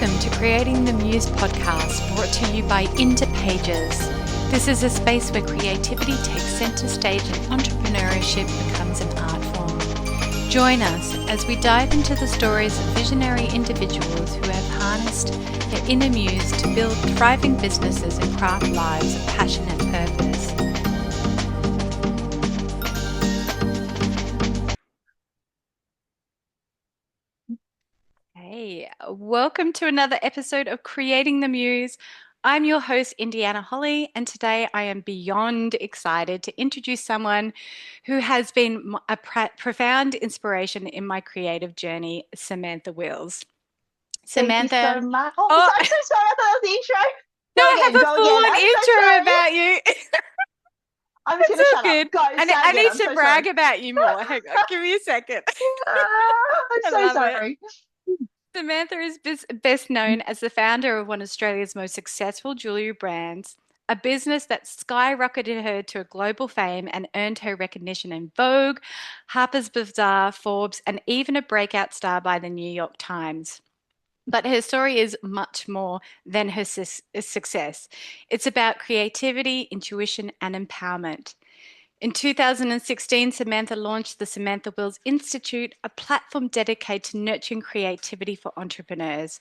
Welcome to Creating the Muse podcast, brought to you by Into Pages. This is a space where creativity takes center stage and entrepreneurship becomes an art form. Join us as we dive into the stories of visionary individuals who have harnessed their inner muse to build thriving businesses and craft lives of passion and purpose. Hey, welcome to another episode of Creating the Muse. I'm your host, Indiana Holly, and today I am beyond excited to introduce someone who has been a profound inspiration in my creative journey, Samantha Wills. Thank you Samantha, so much. Oh, I'm so sorry. I thought that was the intro. no, Go I again. have a Go again. full-on I'm so intro sorry. about you. I'm just It's going to all shut up. good. Go, start I again. need I'm to so brag sorry. about you more. Hang on, give me a second. I'm I so love it. sorry. Samantha is best known as the founder of one of Australia's most successful jewellery brands, a business that skyrocketed her to a global fame and earned her recognition in Vogue, Harper's Bazaar, Forbes, and even a breakout star by the New York Times. But her story is much more than her success. It's about creativity, intuition, and empowerment. In 2016, Samantha launched the Samantha Wills Institute, a platform dedicated to nurturing creativity for entrepreneurs.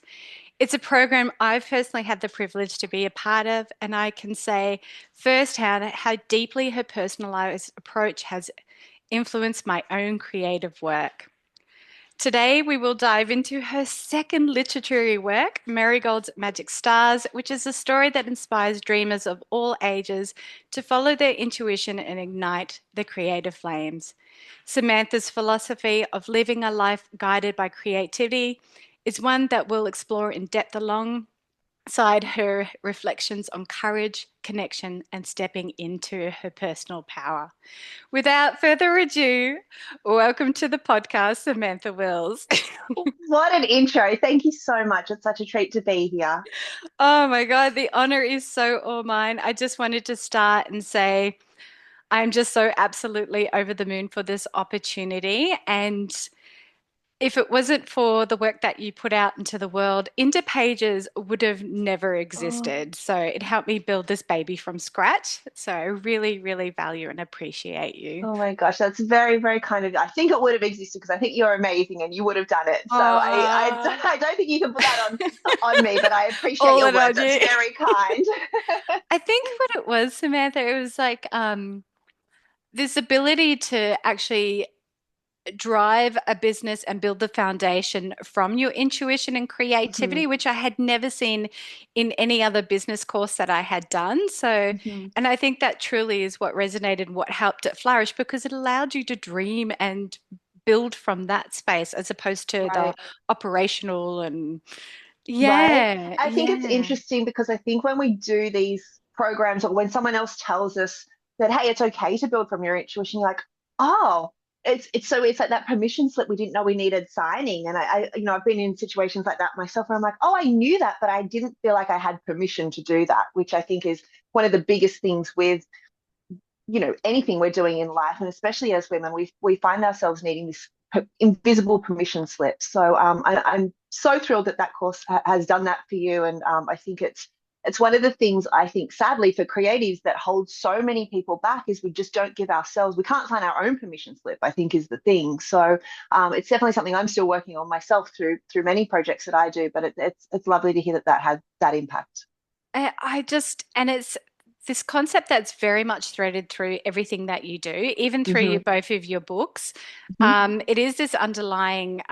It's a program I've personally had the privilege to be a part of, and I can say firsthand how deeply her personalized approach has influenced my own creative work. Today, we will dive into her second literary work, Marigolds Magic Stars, which is a story that inspires dreamers of all ages to follow their intuition and ignite their creative flames. Samantha's philosophy of living a life guided by creativity is one that we'll explore in depth alongside her reflections on courage, connection, and stepping into her personal power. Without further ado, welcome to the podcast, Samantha Wills. What an intro. Thank you so much. It's such a treat to be here. Oh my God, the honor is so all mine. I just wanted to start and say I'm just so absolutely over the moon for this opportunity. And if it wasn't for the work that you put out into the world, Into Pages would have never Oh, existed. So it helped me build this baby from scratch. So I really, really value and appreciate you. oh my gosh, that's very, very kind of you. I think it would have existed because I think you're amazing and you would have done it. So Oh, I don't think you can put that on me, but I appreciate all your it on words. That's you. very kind. I think what it was, Samantha, it was like this ability to actually drive a business and build the foundation from your intuition and creativity, Mhm, which I had never seen in any other business course that I had done. So, mhm. and I think that truly is what resonated and what helped it flourish because it allowed you to dream and build from that space as opposed to the Right. operational and Right. yeah, I think it's yeah. interesting because I think when we do these programs or when someone else tells us that, hey, it's okay to build from your intuition, you're like, oh, it's like that permission slip we didn't know we needed signing. And I've been in situations like that myself where I'm like, oh, I knew that, but I didn't feel like I had permission to do that, which I think is one of the biggest things with anything we're doing in life, and especially as women, we find ourselves needing this invisible permission slip. So I'm so thrilled that that course has done that for you, and I think it's one of the things I think sadly for creatives that holds so many people back is we just don't give ourselves, we can't sign our own permission slip, I think is the thing. So it's definitely something I'm still working on myself through many projects that I do, but it's lovely to hear that that had that impact. I just, and it's this concept that's very much threaded through everything that you do, even through Hmm. both of your books. Hmm. It is this underlying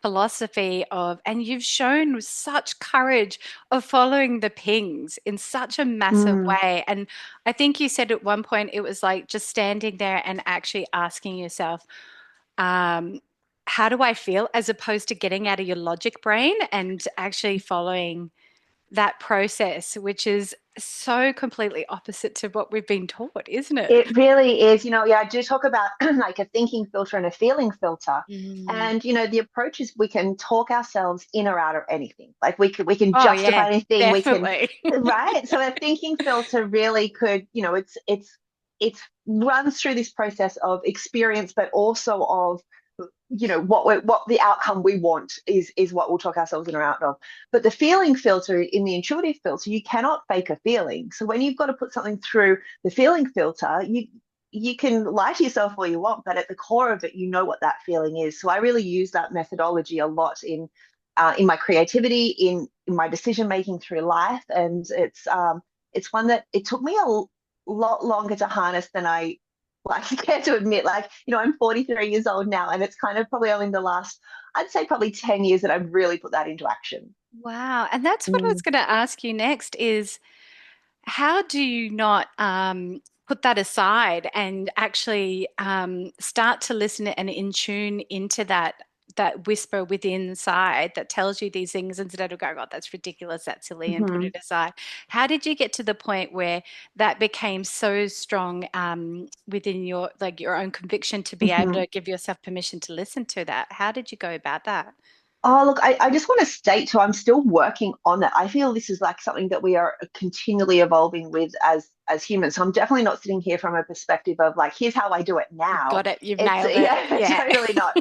philosophy of, and you've shown such courage of following the pings in such a massive Mm. way. And I think you said at one point it was like just standing there and actually asking yourself, um, how do I feel, as opposed to getting out of your logic brain and actually following that process, which is so completely opposite to what we've been taught, isn't it? It really is. Yeah, I do talk about like a thinking filter and a feeling filter. Mm. And the approach is we can talk ourselves in or out of anything. Like we can Oh, justify yeah, anything, we can, definitely. right? So a thinking filter really could, it's runs through this process of experience, but also of what the outcome we want is what we'll talk ourselves in or out of. But the feeling filter, in the intuitive filter, you cannot fake a feeling. So when you've got to put something through the feeling filter, you can lie to yourself all you want, but at the core of it, you know what that feeling is. So I really use that methodology a lot in my creativity, in my decision making through life, and it's one that it took me a lot longer to harness than I like care to admit. Like, I'm 43 years old now, and it's kind of probably only the last, I'd say probably 10 years that I've really put that into action. Wow. And that's what I was Mm. going to ask you next is how do you not put that aside and actually start to listen and in tune into that whisper within inside that tells you these things instead of going, oh, that's ridiculous, that's silly, and put Hmm. it aside. How did you get to the point where that became so strong within your like your own conviction to be able Hmm. to give yourself permission to listen to that? How did you go about that? Oh, look, I just want to state too, I'm still working on that. I feel this is like something that we are continually evolving with as humans. So I'm definitely not sitting here from a perspective of like, here's how I do it You've now. got it. You've It's nailed it. yeah, Yeah. totally not.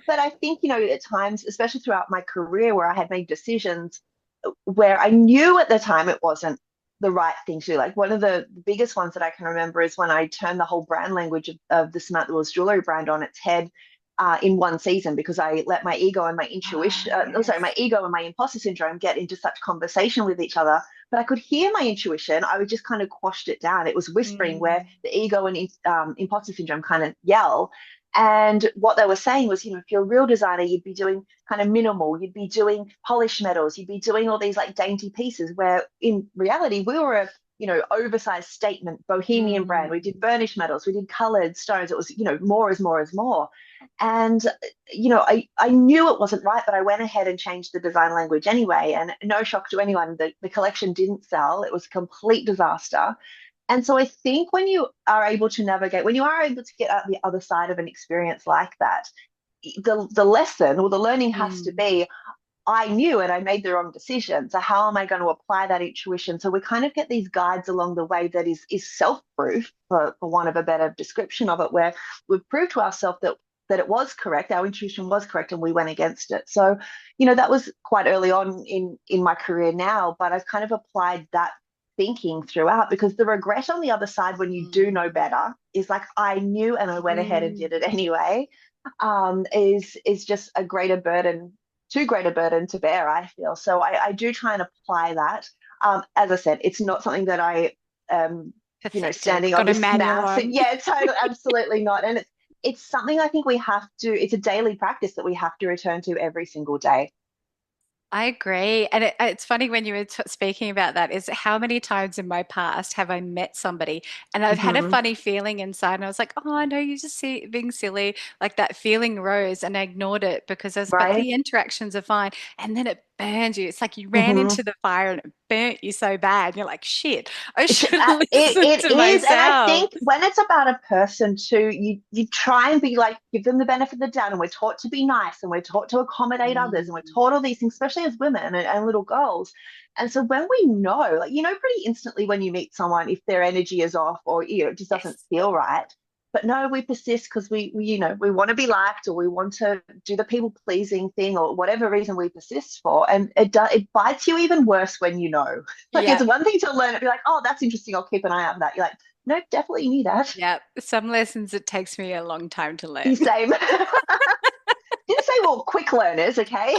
But I think, at times, especially throughout my career where I had made decisions where I knew at the time it wasn't the right thing to do. Like one of the biggest ones that I can remember is when I turned the whole brand language of the Samantha Wills jewellery brand on its head in one season because I let my ego and my Oh, intuition, sorry, yes. my ego and my imposter syndrome get into such conversation with each other. But I could hear my intuition. I would just kind of quashed it down. It was whispering where Mm. the ego and imposter syndrome kind of yell. And what they were saying was, if you're a real designer, you'd be doing kind of minimal, you'd be doing polished metals, you'd be doing all these like dainty pieces, where in reality, we were a oversized statement bohemian brand. We did Mm. burnished metals, we did colored stones. It was, more is more is more. And, I knew it wasn't right, but I went ahead and changed the design language anyway. And no shock to anyone, the collection didn't sell. It was a complete disaster. And so I think when you are able to navigate, when you are able to get out the other side of an experience like that, the lesson or the learning has to Mm. be, I knew and I made the wrong decision. So how am I going to apply that intuition? So we kind of get these guides along the way that is self-proof, for want of a better description of it, where we've proved to ourselves that it was correct, our intuition was correct, and we went against it. So, that was quite early on in my career now, but I've kind of applied that thinking throughout because the regret on the other side when you do know Mm. better is like I knew and I went ahead and Mm. did it anyway. Is just a greater burden, too great a burden to bear, I feel. So I do try and apply that. As I said, it's not something that I Perfected. standing on Got a this manual massive, on. yeah, totally, absolutely not. And it's something I think we have to, it's a daily practice that we have to return to every single day. I agree. And it's funny when you were speaking about that, is how many times in my past have I met somebody and I've had a Hmm. funny feeling inside and I was like, oh, I know you're just being silly. Like that feeling rose and I ignored it because but Right? the interactions are fine. And then it burns you. It's like you ran Hmm. into the fire and it burnt you so bad. And you're like, shit, I It, should listen it to is, and I myself. think when it's about a person too, you try and be like, give them the benefit of the doubt, and we're taught to be nice, and we're taught to accommodate others, and we're Mm, taught all these things, especially as women and little girls. And so when we know, like pretty instantly when you meet someone if their energy is off or it just doesn't yes. feel right. But no, we persist because we want to be liked or we want to do the people pleasing thing or whatever reason we persist for, and it bites you even worse when you know. Like it's Yeah. one thing to learn it, be like, oh, that's interesting. I'll keep an eye out for that. You're like, no, definitely knew that. Yeah. Some lessons it takes me a long time to learn. You same. Didn't say we're all quick learners, okay?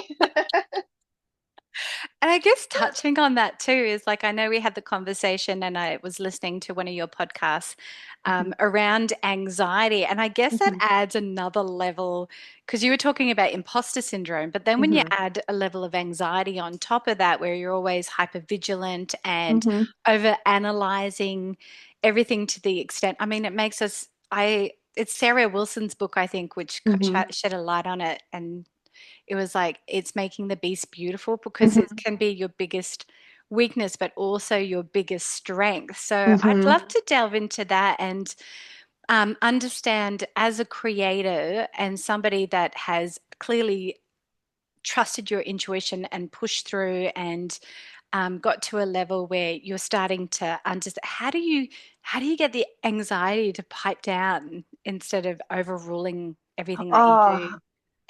And I guess touching on that too is like I know we had the conversation and I was listening to one of your podcasts Hmm. around anxiety. And I guess that Hmm. adds another level because you were talking about imposter syndrome, but then when you Hmm. add a level of anxiety on top of that, where you're always hyper vigilant and Hmm. over analyzing everything to the extent, I mean, it makes us, it's Sarah Wilson's book, I think, which Hmm. shed a light on it. And it was like it's making the beast beautiful because it Hmm. can be your biggest weakness, but also your biggest strength. So I'd Hmm. love to delve into that and understand as a creator and somebody that has clearly trusted your intuition and pushed through and got to a level where you're starting to understand how do you get the anxiety to pipe down instead of overruling everything that you Oh, do?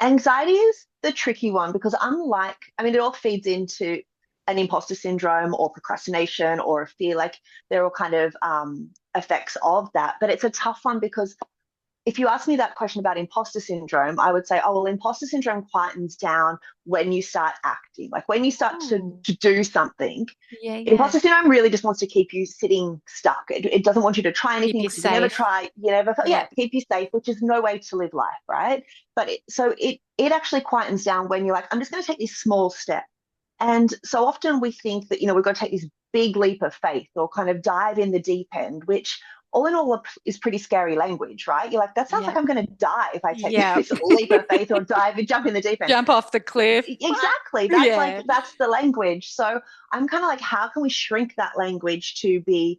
anxiety is the tricky one because unlike, I mean, it all feeds into an imposter syndrome or procrastination or a fear, like they're all kind of effects of that. But it's a tough one because if you ask me that question about imposter syndrome, I would say, oh, well, imposter syndrome quietens down when you start acting, like when you start Oh, to do something. yeah, yeah. Imposter syndrome really just wants to keep you sitting stuck. It doesn't want you to try Keep anything you because if you never safe. try, you never, yeah, Yeah. keep you safe, which is no way to live life, right? But it actually quietens down when you're like, I'm just going to take this small step. And so often we think that, we've got to take this big leap of faith or kind of dive in the deep end, which all in all is pretty scary language, right? You're like, that sounds like Yeah. I'm going to die if I take Yeah. this leap of faith or dive and jump in the deep end. Jump off the cliff. Exactly. That's like, Yeah. that's the language. So I'm kind of like, how can we shrink that language to be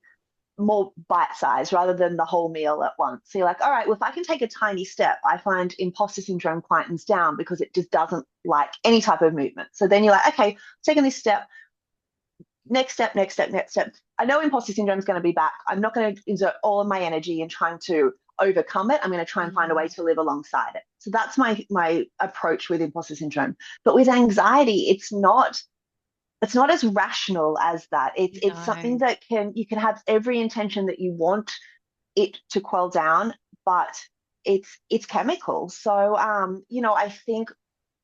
more bite-sized rather than the whole meal at once? So you're like, all right, well, if I can take a tiny step, I find imposter syndrome quietens down because it just doesn't like any type of movement. So then you're like, okay, taking this step, next step, next step, next step. I know imposter syndrome is going to be back. I'm not going to exert all of my energy in trying to overcome it. I'm going to try and find a way Mm, to live alongside it. So that's my approach with imposter syndrome. But with anxiety, it's not as rational as that. It's something no. that you can have every intention that you want it to quell down, but it's chemical. So I think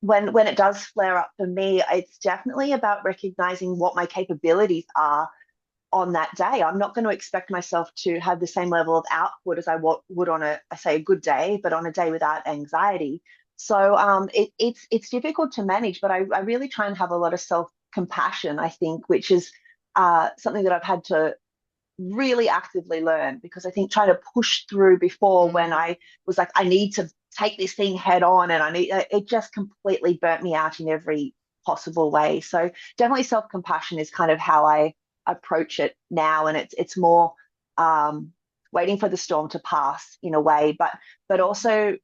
when it does flare up for me, it's definitely about recognizing what my capabilities are on that day. I'm not going to expect myself to have the same level of output as I would on I say, a good day, but on a day without anxiety. So it's difficult to manage, but I really try and have a lot of self compassion, I think, which is something that I've had to really actively learn because I think trying to push through before when Mm. I was like, I need to take this thing head on and it just completely burnt me out in every possible way. So definitely self-compassion is kind of how I approach it now. And it's more um, waiting for the storm to pass in a way, but also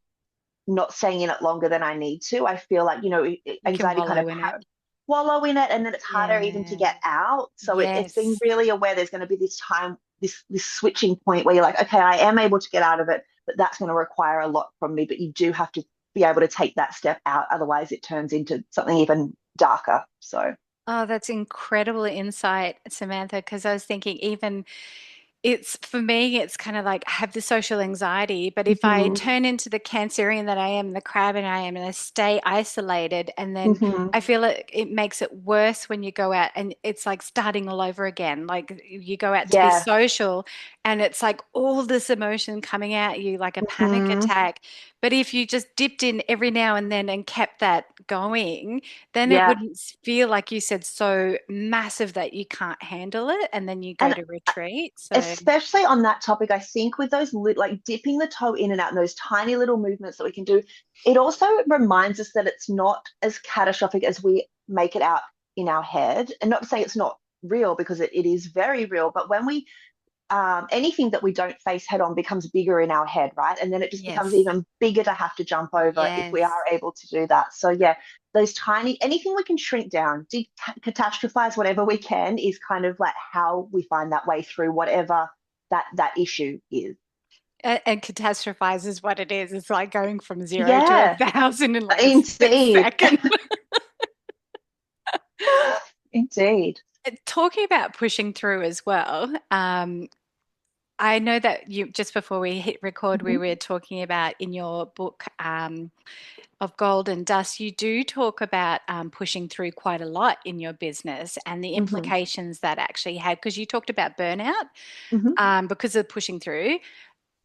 not staying in it longer than I need to. I feel like, You can anxiety kind of wallow in it. wallow in it and then it's harder even to Yeah. get out. So it's being Yes. really aware there's going to be this time, this switching point where you're like, okay, I am able to get out of it, but that's going to require a lot from me. But you do have to be able to take that step out. Otherwise it turns into something even darker. So Oh, that's incredible insight, Samantha, because I was thinking even it's for me, it's kind of like I have the social anxiety, but if I hmm turn into the Cancerian that I am, the crab and I am, and I stay isolated, and then hmm I feel it makes it worse when you go out and it's like starting all over again. Like you go out to be yeah. social and it's like all this emotion coming at you like a panic hmm attack. But if you just dipped in every now and then and kept that going, then it Yeah. wouldn't feel like you said so massive that you can't handle it and then you go And to retreat. So especially on that topic, I think with those like dipping the toe in and out and those tiny little movements that we can do, it also reminds us that it's not as catastrophic as we make it out in our head. And not to say it's not real because it is very real, but when we anything that we don't face head on becomes bigger in our head, right? And then it just becomes yes. even bigger to have to jump over if we Yes. are able to do that. So yeah, those tiny anything we can shrink down, catastrophize whatever we can is kind of like how we find that way through whatever that issue is. And catastrophize is what it is. It's like going from zero to a Yeah, thousand in like a split indeed. second. Indeed. Talking about pushing through as well, I know that you just before we hit record, we Mhm, were talking about in your book of Gold and Dust, you do talk about pushing through quite a lot in your business and the mhm, implications that actually had, because you talked about burnout mhm. because of pushing through.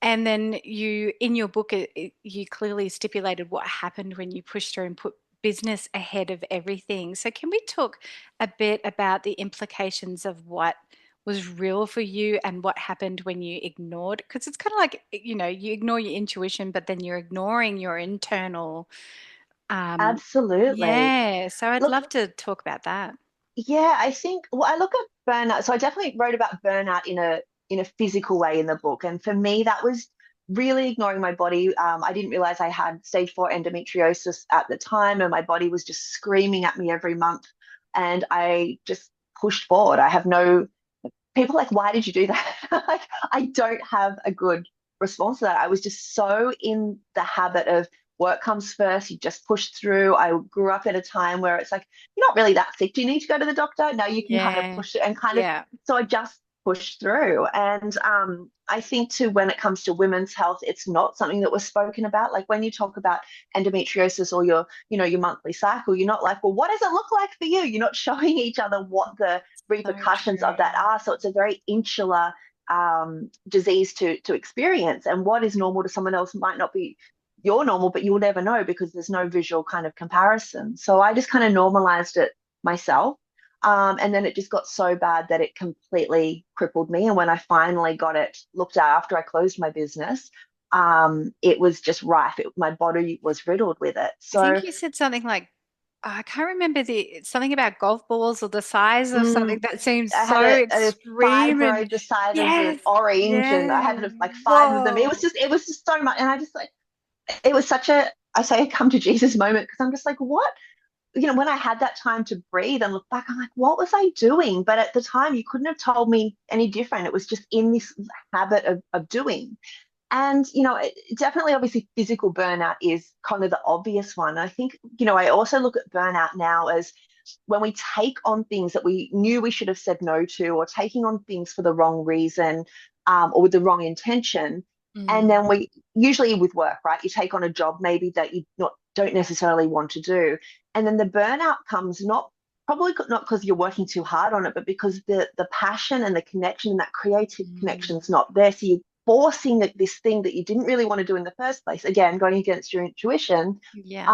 And then you, in your book, you clearly stipulated what happened when you pushed through and put business ahead of everything. So, can we talk a bit about the implications of what was real for you and what happened when you ignored? Because it's kind of like, you ignore your intuition, but then you're ignoring your internal. Um, Absolutely. yeah. So, I'd Look, love to talk about that. yeah, I think well, I look at burnout. So I definitely wrote about burnout in a physical way in the book, and for me, that was really ignoring my body. I didn't realize I had stage 4 endometriosis at the time, and my body was just screaming at me every month, and I just pushed forward. I have no people like, why did you do that? Like, I don't have a good response to that. I was just so in the habit of work comes first, you just push through. I grew up at a time where it's like, you're not really that sick. Do you need to go to the doctor? No, you can kind of Yeah. push it and kind of, Yeah. so I just push through. And I think too, when it comes to women's health, it's not something that was spoken about. Like when you talk about endometriosis or your monthly cycle, you're not like, well, what does it look like for you? You're not showing each other what the So repercussions of that true. are. So it's a very insular disease to experience, and what is normal to someone else might not be your normal, but you'll never know because there's no visual kind of comparison. So I just kind of normalized it myself. And then it just got so bad that it completely crippled me. And when I finally got it looked at after I closed my business, it was just rife. My body was riddled with it. I So think you said something like, I can't remember something about golf balls or the size of something mm, that seems I so had a extreme and fibroid the size of an yes, orange, and I yeah, had like five of them. whoa. It was just so much. And I just like, it was such a, I say a come to Jesus moment because I'm just like, what? When I had that time to breathe and look back, I'm like, what was I doing? But at the time, you couldn't have told me any different. It was just in this habit of doing. And, definitely, obviously, physical burnout is kind of the obvious one. I think, I also look at burnout now as when we take on things that we knew we should have said no to, or taking on things for the wrong reason, or with the wrong intention. And Mm, then we usually with work, right? You take on a job maybe that you don't necessarily want to do. And then the burnout comes probably not because you're working too hard on it, but because the passion and the connection and that creative mm, connection's not there. So you're forcing this thing that you didn't really want to do in the first place. Again, going against your intuition. yeah.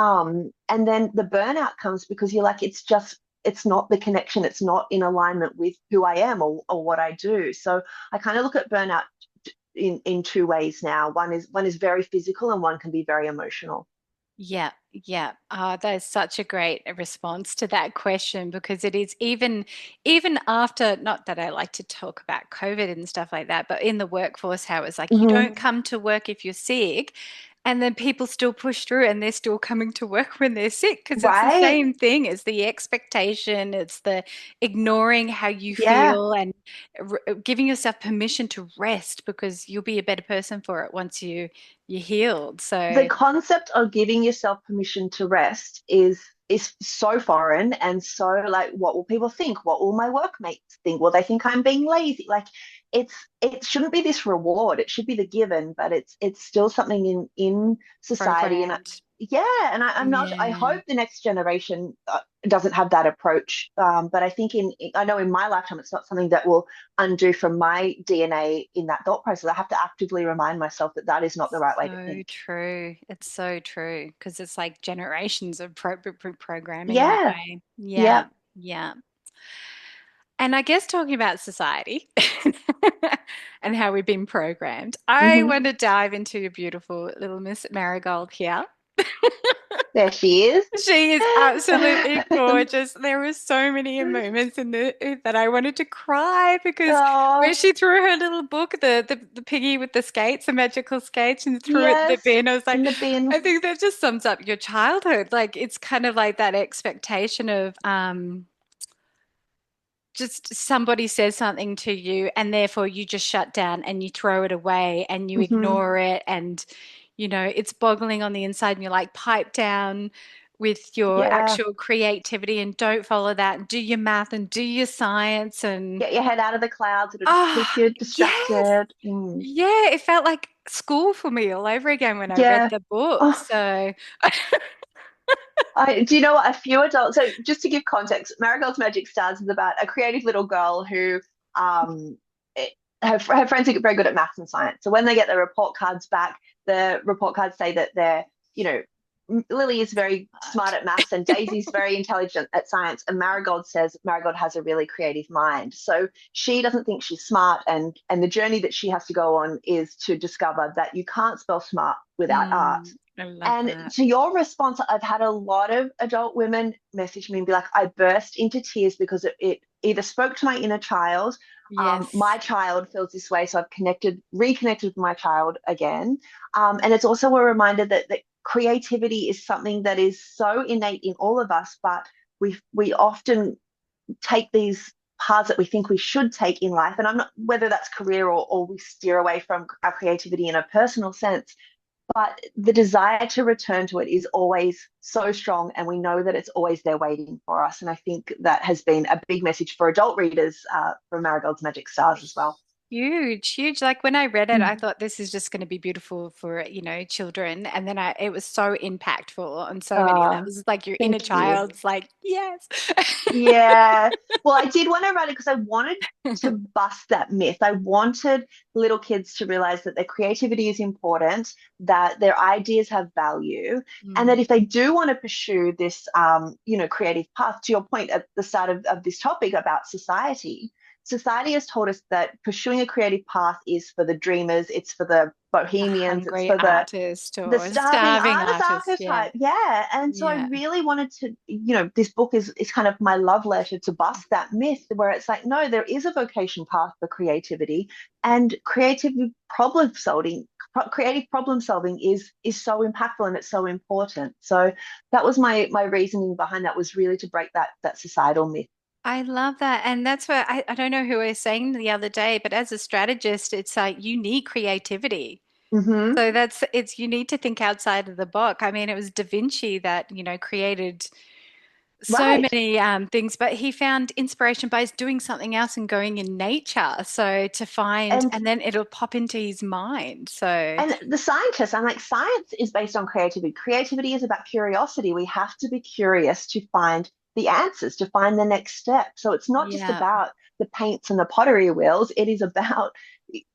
And then the burnout comes because you're like, it's not the connection, it's not in alignment with who I am or what I do. So I kind of look at burnout in two ways now. One is very physical and one can be very emotional. Yeah, yeah. That is such a great response to that question because it is even after, not that I like to talk about COVID and stuff like that, but in the workforce, how it's like you don't Mm-hmm. come to work if you're sick, and then people still push through and they're still coming to work when they're sick because it's the Right? same thing. It's the expectation, it's the ignoring how you Yeah. feel and giving yourself permission to rest because you'll be a better person for it once you're healed. The So. concept of giving yourself permission to rest is so foreign and so like, what will people think? What will my workmates think? Will they think I'm being lazy? Like it shouldn't be this reward. It should be the given, but it's still something in society. And Programmed. yeah, and I'm not. I Yeah. hope the next generation doesn't have that approach. But I think I know in my lifetime, it's not something that will undo from my DNA in that thought process. I have to actively remind myself that that is not the right way to So think. true. It's so true because it's like generations of programming that Yeah, way. yeah. Yeah. Yeah. And I guess talking about society and how we've been programmed, I Hmm. want to dive into your beautiful little Miss Marigold here. There she is. She is absolutely gorgeous. There were so many moments in that I wanted to cry because when Oh, she threw her little book, the piggy with the skates, the magical skates, and threw it in the yes, bin, I was like, in the bin. I think that just sums up your childhood. Like it's kind of like that expectation of just somebody says something to you and therefore you just shut down and you throw it away and you Hmm. ignore it and it's boggling on the inside and you're like pipe down with your Yeah. actual creativity and don't follow that and do your math and do your science and Get your head out of the clouds. It'll just keep ah you yes, distracted. Mm. yeah, it felt like school for me all over again when I read Yeah. the book. Oh, So do you know what? A few adults. So, just to give context, Marigolds Magic Stars is about a creative little girl who, um, her friends are very good at maths and science. So when they get their report cards back, the report cards say that you know, Lily is very smart at maths and Daisy's very intelligent at science. And Marigold says Marigold has a really creative mind. So she doesn't think she's smart, and the journey that she has to go on is to discover that you can't spell smart without art. I love And that. to your response, I've had a lot of adult women message me and be like, I burst into tears because it either spoke to my inner child. Yes. My child feels this way, so I've reconnected with my child again. And it's also a reminder that creativity is something that is so innate in all of us, but we often take these paths that we think we should take in life. And I'm not whether that's career or we steer away from our creativity in a personal sense, but the desire to return to it is always so strong, and we know that it's always there waiting for us. And I think that has been a big message for adult readers from Marigolds Magic Stars as well. Huge, huge. Like when I read it, I Mm. thought this is just going to be beautiful for, children. And then it was so impactful on so many Oh, levels. It's like your inner thank you. child's like, yes. Yeah. Well, I did want to write it because I wanted to bust that myth. I wanted little kids to realize that their creativity is important, that their ideas have value, and that Mm, if they do want to pursue this, creative path, to your point at the start of this topic about society, society has told us that pursuing a creative path is for the dreamers, it's for the the bohemians, it's hungry for artist the or starving starving artist artist. Yeah. archetype. Yeah. And so I Yeah. really wanted to, this book is kind of my love letter to bust that myth where it's like, no, there is a vocation path for creativity, and creative problem solving is so impactful and it's so important. So that was my reasoning behind that, was really to break that societal myth. I love that. And that's what I don't know who was saying the other day, but as a strategist, it's like you need creativity. Hmm. So it's you need to think outside of the box. I mean, it was Da Vinci that, created so Right. many things, but he found inspiration by doing something else and going in nature. So to find, And and then it'll pop into his mind. So And the scientists, I'm like, science is based on creativity. Creativity is about curiosity. We have to be curious to find the answers, to find the next step. So it's not just yeah. about the paints and the pottery wheels, it is about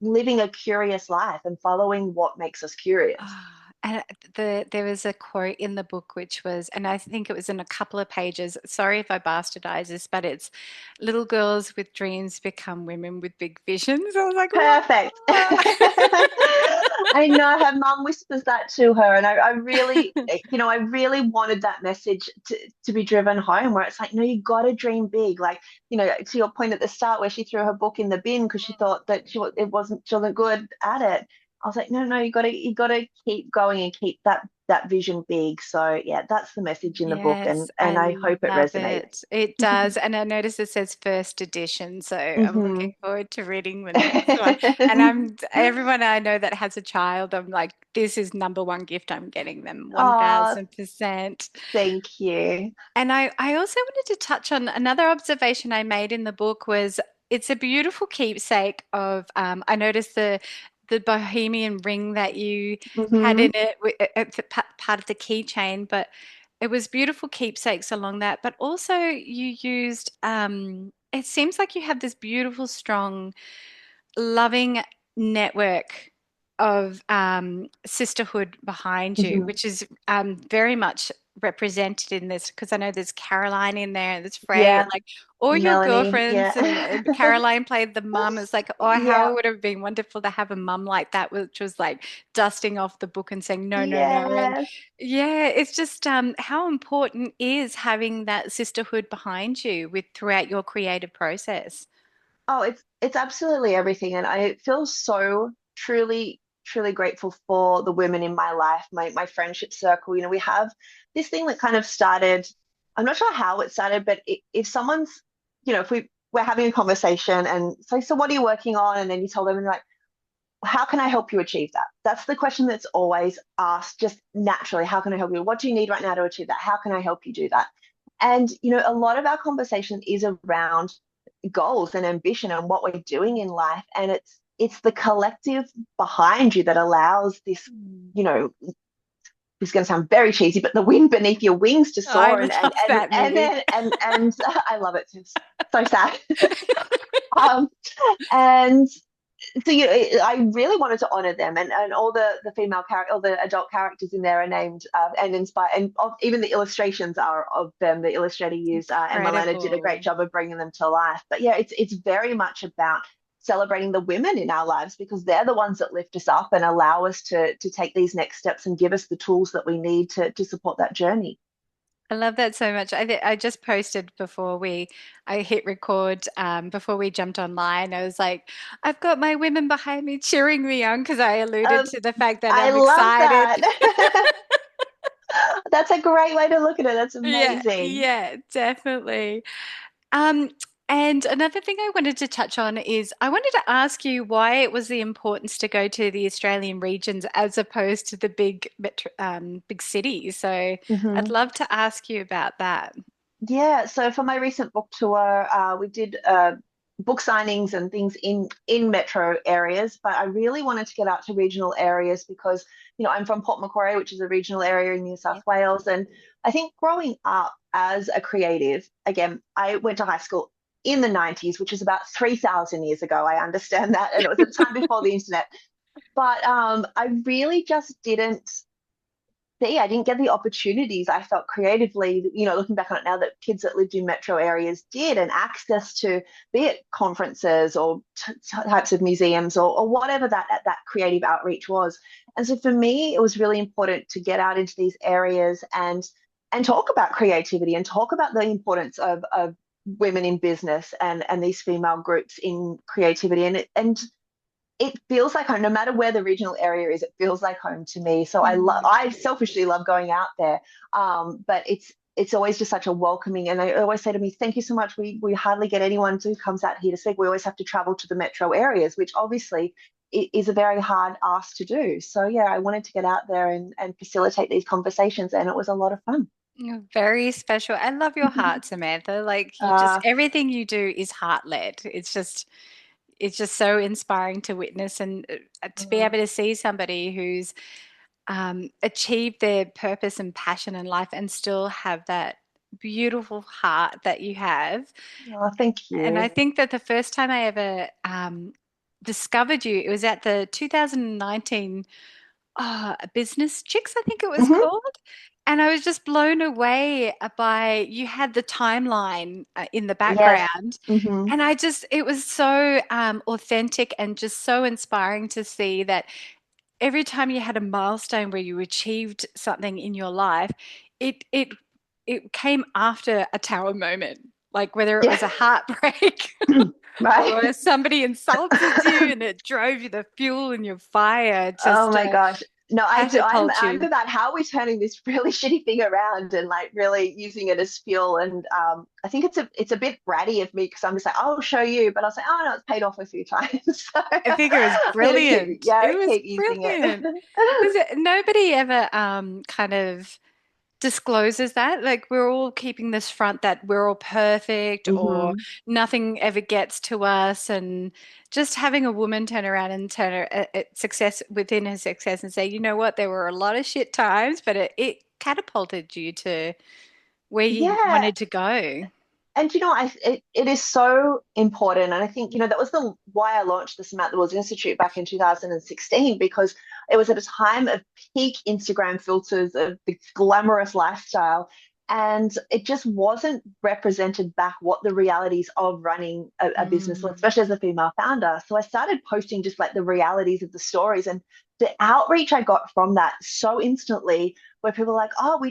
living a curious life and following what makes us curious. Ah, and there was a quote in the book which was, and I think it was in a couple of pages. Sorry if I bastardize this, but it's little girls with dreams become women with big visions. I was like, Perfect. wow. I know her mum whispers that to her, and I really, I really wanted that message to be driven home, where it's like, no, you got to dream big. Like, to your point at the start, where she threw her book in the bin because she thought that she wasn't good at it. I was like, no, no, you got to keep going and keep that vision big. So yeah, that's the message in the book, and Yes, I and I hope it love resonates. it. It does. And I notice it says first edition, so I'm Hmm. looking forward to reading the next one. And everyone I know that has a child, I'm like, this is number one gift I'm getting them, Oh, 1000%. thank you. And I also wanted to touch on another observation I made in the book was it's a beautiful keepsake of I noticed the bohemian ring that you had in Hmm. it it's part of the keychain, but it was beautiful keepsakes along that. But also you used it seems like you have this beautiful, strong loving network of sisterhood behind you, Hmm. which is very much represented in this because I know there's Caroline in there, there's Freya, Yeah, like all your Melanie. Yeah. girlfriends, and Caroline played the mum. It's like, oh, how it Yeah. would have been wonderful to have a mum like that, which was like dusting off the book and saying, no, no, no. And Yes. yeah, it's just how important is having that sisterhood behind you with throughout your creative process. Oh, it's absolutely everything. And I feel so truly, truly grateful for the women in my life, my friendship circle. We have this thing that kind of started, I'm not sure how it started, but if someone's, if we're having a conversation and say, so what are you working on? And then you tell them, and like, how can I help you achieve that? That's the question that's always asked just naturally. How can I help you? What do you need right now to achieve that? How can I help you do that? And, a lot of our conversation is around goals and ambition and what we're doing in life. And it's the collective behind you that allows this, Mm. you know, this is going to sound very cheesy, but the wind beneath your wings to I soar, and and love and that and movie. then and I love it. It's so sad. um, and so I really wanted to honor them, and all the female character, all the adult characters in there are named and inspired, and even the illustrations are of them. The illustrator used Emma Leonard did a great Incredible. job of bringing them to life. But yeah, it's very much about celebrating the women in our lives because they're the ones that lift us up and allow us to take these next steps and give us the tools that we need to support that journey. I love that so much. I just posted before I hit record before we jumped online. I was like, I've got my women behind me cheering me on because I alluded Um, to the fact that I I'm love excited. that. That's a great way to look at it. That's Yeah, amazing. yeah, definitely. Um, And another thing I wanted to touch on is I wanted to ask you why it was the importance to go to the Australian regions as opposed to the big cities. So I'd Hmm. love to ask you about that. Yeah, so for my recent book tour, we did book signings and things in metro areas, but I really wanted to get out to regional areas because, I'm from Port Macquarie, which is a regional area in New South Yeah. Wales, and I think growing up as a creative, again, I went to high school in the 90s, which is about 3,000 years ago. I understand that, and it was a time before the internet. But I really just didn't see. I didn't get the opportunities I felt creatively, looking back on it now that kids that lived in metro areas did, and access to be it conferences or types of museums or whatever that creative outreach was. And so for me, it was really important to get out into these areas and talk about creativity and talk about the importance of women in business and these female groups in creativity and it feels like home no matter where the regional area is. It feels like home to me, so I selfishly love going out there, but it's always just such a welcoming, and they always say to me, thank you so much, we hardly get anyone who comes out here to speak. We always have to travel to the metro areas, which obviously is a very hard ask to do. So yeah, I wanted to get out there and facilitate these conversations, and it was a lot of fun. You're very special. I love your heart, Samantha. Like you just uh, everything you do is heart led. It's just so inspiring to witness and to be able to see somebody who's achieved their purpose and passion in life and still have that beautiful heart that you have. oh, thank And I you. think that the first time I ever discovered you, it was at the 2019 Business Chicks, I think it was Hmm. called. And I was just blown away by you had the timeline in the Yes. background. Hmm. And it was so authentic and just so inspiring to see that every time you had a milestone where you achieved something in your life, it it it came after a tower moment, like whether it Yeah. was a heartbreak Right. or somebody insulted you and it drove you the fuel in your fire, Oh just my gosh. No, I do. I'm catapult I'm you. about how are we turning this really shitty thing around and like really using it as fuel. And I think it's a bit bratty of me because I'm just like, I'll show you, but I was like, oh no, it's paid off a few times. So I think it was I'm gonna keep brilliant. yeah, It was keep using it. brilliant because nobody ever kind of discloses that. Like we're all keeping this front that we're all perfect or Hmm. nothing ever gets to us. And just having a woman turn around and turn her success within her success and say, you know what, there were a lot of shit times, but it catapulted you to where you Yeah. wanted to go. And it is so important. And I think, that was the why I launched the Samantha Wills Institute back in 2016, because it was at a time of peak Instagram filters of the glamorous lifestyle. And it just wasn't represented back what the realities of running a business was, Mm. especially as a female founder. So I started posting just like the realities of the stories, and the outreach I got from that so instantly, where people are like, oh,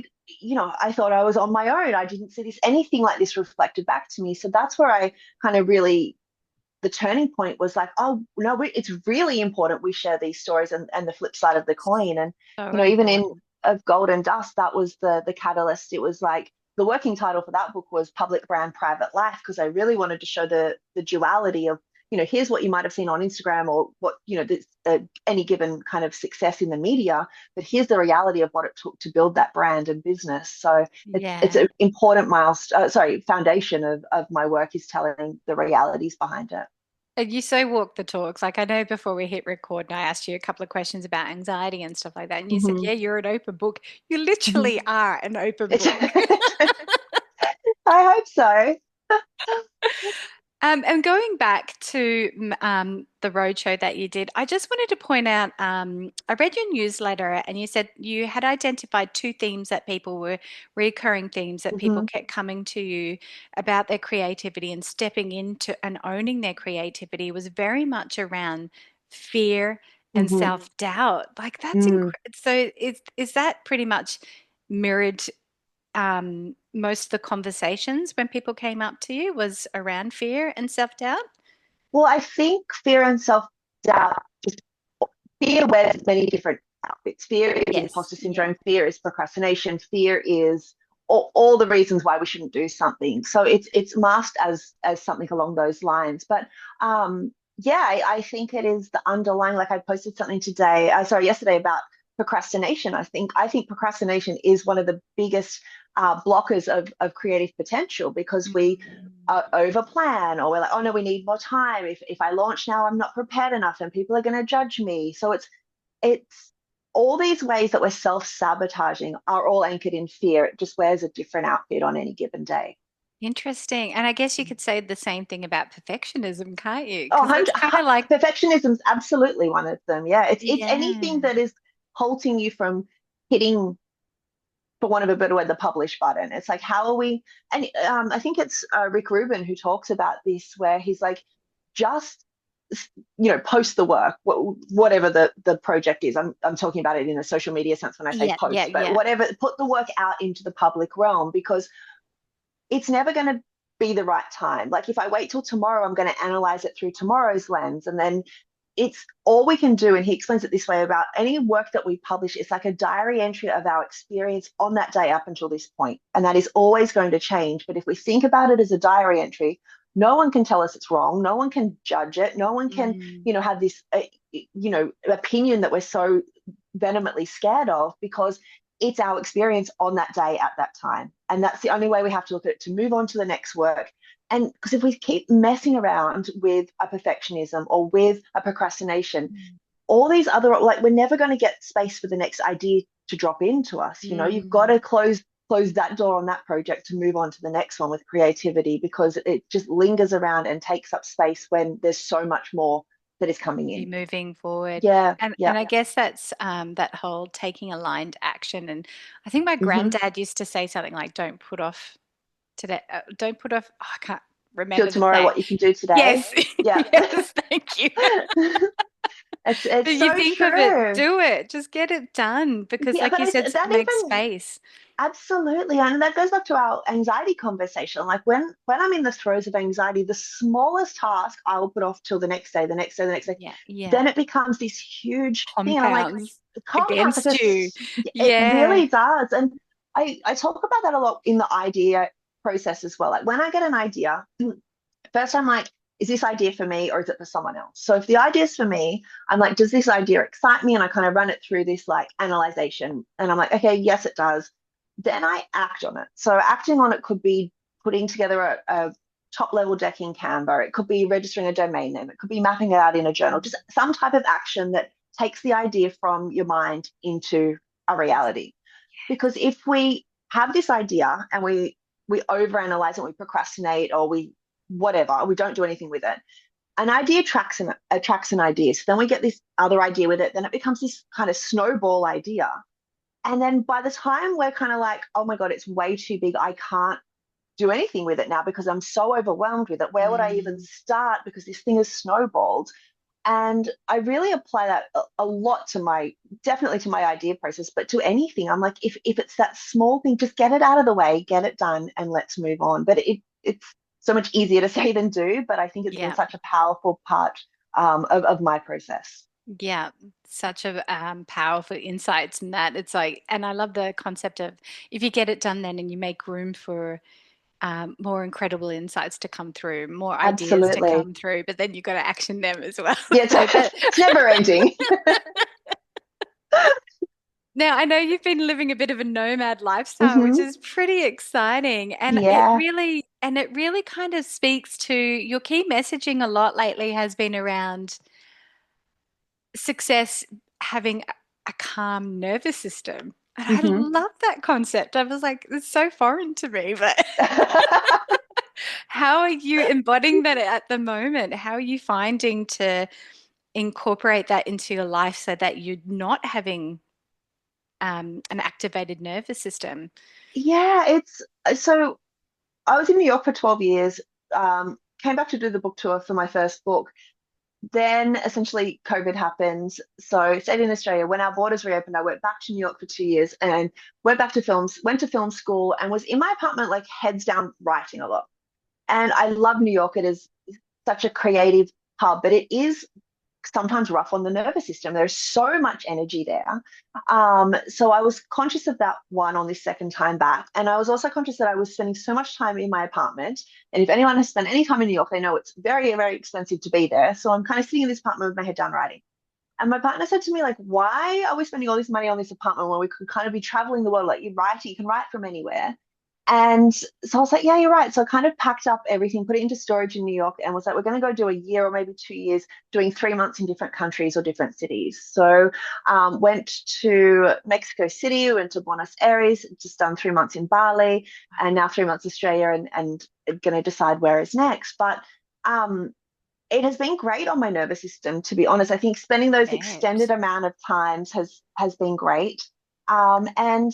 I thought I was on my own. I didn't see anything like this reflected back to me. So that's where I kind of really, the turning point was like, oh, no, it's really important we share these stories and the flip side of the coin. And, So even in important. of Golden Dust, that was the catalyst. It was like the working title for that book was Public Brand Private Life, because I really wanted to show the duality of, here's what you might have seen on Instagram or what, this, any given kind of success in the media, but here's the reality of what it took to build that brand and business. So it's Yeah. an important milestone, sorry, foundation of my work is telling the realities behind it. And you so walk the talks. Like I know before we hit record and I asked you a couple of questions about anxiety and stuff like that. And you said, Hmm. yeah, you're an open book. You literally Hmm. are an open It's, book. I hope so. And going back to the roadshow that you did, I just wanted to point out I read your newsletter and you said you had identified two themes that people were recurring themes that people Hmm. kept coming to you about their creativity and stepping into and owning their creativity was very much around fear and Hmm. self-doubt. Like that's Mm. so is that pretty much mirrored most of the conversations when people came up to you was around fear and self-doubt? Well, I think fear and self-doubt, just fear wears many different outfits. Fear is Yes. imposter Yeah. syndrome, fear is procrastination, fear is all the reasons why we shouldn't do something. So it's masked as something along those lines. But yeah, I think it is the underlying. Like I posted something today, sorry, yesterday about procrastination. I think procrastination is one of the biggest blockers of creative potential because we Mm. over plan, or we're like, oh no, we need more time. If I launch now, I'm not prepared enough, and people are going to judge me. So it's all these ways that we're self-sabotaging are all anchored in fear. It just wears a different outfit on any given day. Interesting. And I guess you could say the same thing about perfectionism, can't you? Oh, Because that's kind of like, perfectionism is absolutely one of them. Yeah, it's anything yeah, that is halting you from hitting, for want of a better word, the publish button. It's like, how are we? And I think it's Rick Rubin who talks about this, where he's like, just post the work, whatever the project is. I'm talking about it in a social media sense when I say yeah, yeah, post, but yeah. whatever, put the work out into the public realm, because it's never going to be the right time. Like if I wait till tomorrow, I'm going to analyze it through tomorrow's lens. And then it's all we can do. And he explains it this way about any work that we publish. It's like a diary entry of our experience on that day up until this point. And that is always going to change. But if we think about it as a diary entry, no one can tell us it's wrong. No one can judge it. No one can, Mm. have this, opinion that we're so vehemently scared of, because it's our experience on that day at that time. And that's the only way we have to look at it to move on to the next work. And because if we keep messing around with a perfectionism or with a procrastination, all these other, like, we're never going to get space for the next idea to drop into us. You've got Mm. to close that door on that project to move on to the next one with creativity, because it just lingers around and takes up space when there's so much more that is coming Be in. moving forward. Yeah, And yeah. I guess that's that whole taking aligned action. And I think my Hmm. granddad used to say something like, "Don't put off today. Don't put off." Oh, I can't Feel remember the tomorrow saying. what you can do today. Yes, Yeah. yes, thank you. It's But you so think of it, true. do it, just get it done because, Yeah, like but you said, that make even space. absolutely, and that goes back to our anxiety conversation. Like when I'm in the throes of anxiety, the smallest task I will put off till the next day, the next day, the next day. Yeah, yeah. Then it becomes this huge thing, and I'm like, Compounds compounds. Like against you. this, it Yeah. really does. And I talk about that a lot in the idea process as well. Like when I get an idea, first I'm like, is this idea for me or is it for someone else? So if the idea is for me, I'm like, does this idea excite me? And I kind of run it through this like analyzation. And I'm like, okay, yes, it does. Then I act on it. So acting on it could be putting together a top level deck in Canva. It could be registering a domain name. It could be mapping it out in a journal. Just some type of action that takes the idea from your mind into a reality. Because if we have this idea and we overanalyze it, we procrastinate, or we whatever, we don't do anything with it. An idea attracts an idea. So then we get this other idea with it. Then it becomes this kind of snowball idea. And then by the time we're kind of like, oh my God, it's way too big. I can't do anything with it now because I'm so overwhelmed with it. Where would I even Mm. start? Because this thing has snowballed. And I really apply that a lot to definitely to my idea process, but to anything. I'm like, if it's that small thing, just get it out of the way, get it done, and let's move on. But it's so much easier to say than do. But I think it's been Yeah. such a powerful part of my process. Yeah, such a powerful insights in that. It's like, and I love the concept of if you get it done then and you make room for more incredible insights to come through, more ideas to Absolutely. come through, but then you've got to action them as well. Yeah, So that it's never ending. now I know you've been living a bit of a nomad lifestyle, which Hmm. is pretty exciting, and Yeah. it really kind of speaks to your key messaging a lot lately has been around success having a calm nervous system. And I Hmm. love that concept. I was like, it's so foreign to me, but how are you embodying that at the moment? How are you finding to incorporate that into your life so that you're not having an activated nervous system? Yeah, it's so I was in New York for 12 years, came back to do the book tour for my first book. Then essentially COVID happened. So stayed in Australia. When our borders reopened, I went back to New York for 2 years and went to film school and was in my apartment, like heads down writing a lot. And I love New York. It is such a creative hub, but it is sometimes rough on the nervous system. There's so much energy there. So I was conscious of that one on this second time back. And I was also conscious that I was spending so much time in my apartment. And if anyone has spent any time in New York, they know it's very, very expensive to be there. So I'm kind of sitting in this apartment with my head down writing. And my partner said to me, like, why are we spending all this money on this apartment when we could kind of be traveling the world? Like, you can write from anywhere. And so I was like, yeah, you're right. So I kind of packed up everything, put it into storage in New York, and was like, we're going to go do a year or maybe 2 years doing 3 months in different countries or different cities. So went to Mexico City, went to Buenos Aires, just done 3 months in Bali, and now 3 months Australia, and going to decide where is next. But um, it has been great on my nervous system, to be honest. I think spending those extended Yes. amount of times has been great. And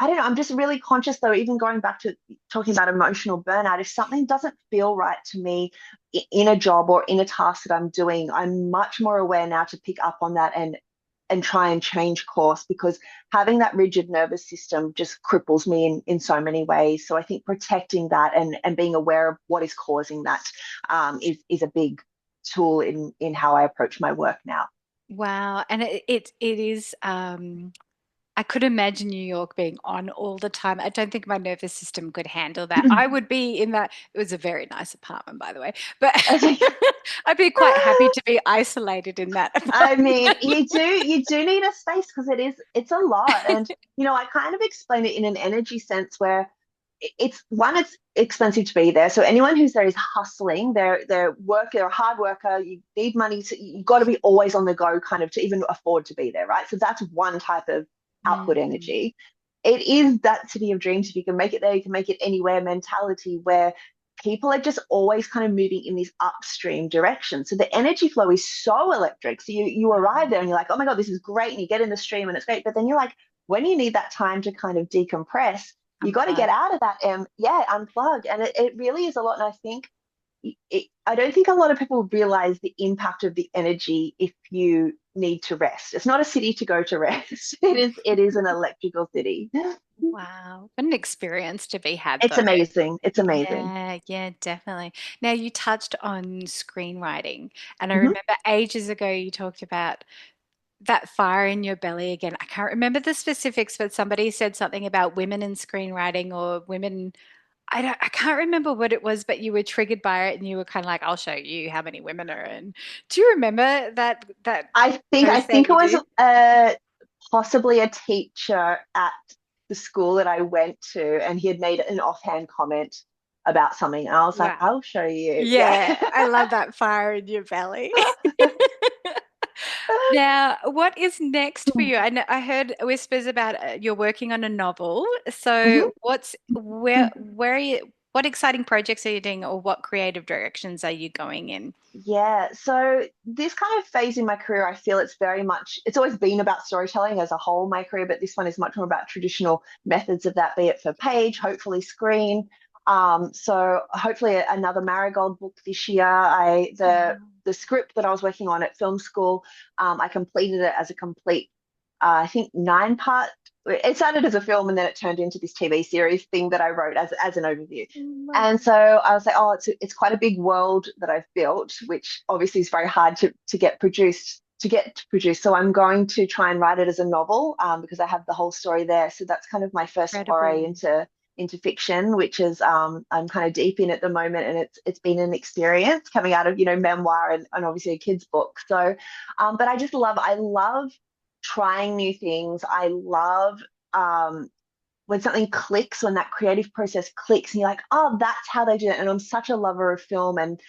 I don't know, I'm just really conscious though, even going back to talking about emotional burnout, if something doesn't feel right to me in a job or in a task that I'm doing, I'm much more aware now to pick up on that and try and change course, because having that rigid nervous system just cripples me in so many ways. So I think protecting that and being aware of what is causing that is a big tool in how I approach my work now. Wow. And it is I could imagine New York being on all the time. I don't think my nervous system could handle that. I would be in that. It was a very nice apartment, by the way, but I'd be quite happy to be isolated in that I mean, apartment. you do need a space because it's a lot. And I kind of explain it in an energy sense where it's expensive to be there. So anyone who's there is hustling. They're a hard worker. You need money to you got to be always on the go kind of to even afford to be there, right? So that's one type of output Mm. energy. It is that city of dreams. If you can make it there, you can make it anywhere mentality where people are just always kind of moving in this upstream direction. So the energy flow is so electric. So you arrive there and you're like, oh my God, this is great. And you get in the stream and it's great. But then you're like, when you need that time to kind of decompress, you got to get Unplug. out of that and yeah, unplug. And it really is a lot. And I think I don't think a lot of people realize the impact of the energy if you need to rest. It's not a city to go to rest. It is an electrical city. Wow. What an experience to be had, It's though. amazing. It's amazing. Yeah, yeah, definitely. Now, you touched on screenwriting, and I Mhm. remember ages ago you talked about that fire in your belly again. I can't remember the specifics, but somebody said something about women in screenwriting or women. I can't remember what it was, but you were triggered by it and you were kind of like, I'll show you how many women are in. Do you remember that I post think that it you was did? possibly a teacher at the school that I went to, and he had made an offhand comment about something. And I was like, Wow. I'll show you. Yeah, Yeah. I love that fire in your belly. Now, what is next for you? I know I heard whispers about you're working on a novel. Mhm. So, where are you? What exciting projects are you doing, or what creative directions are you going in? Yeah, so this kind of phase in my career, I feel it's always been about storytelling as a whole, my career, but this one is much more about traditional methods of that, be it for page, hopefully screen. So hopefully another Marigold book this year. Wow. The script that I was working on at film school, I completed it as a complete, I think 9 part. It started as a film and then it turned into this TV series thing that I wrote as an overview. And so I was like, oh, it's quite a big world that I've built, which obviously is very hard to get produced. So I'm going to try and write it as a novel because I have the whole story there. So that's kind of my first foray Incredible. into fiction, which is I'm kind of deep in at the moment, and it's been an experience coming out of memoir and obviously a kid's book. So, but I love trying new things. I love when something clicks, when that creative process clicks, and you're like, oh, that's how they do it. And I'm such a lover of film and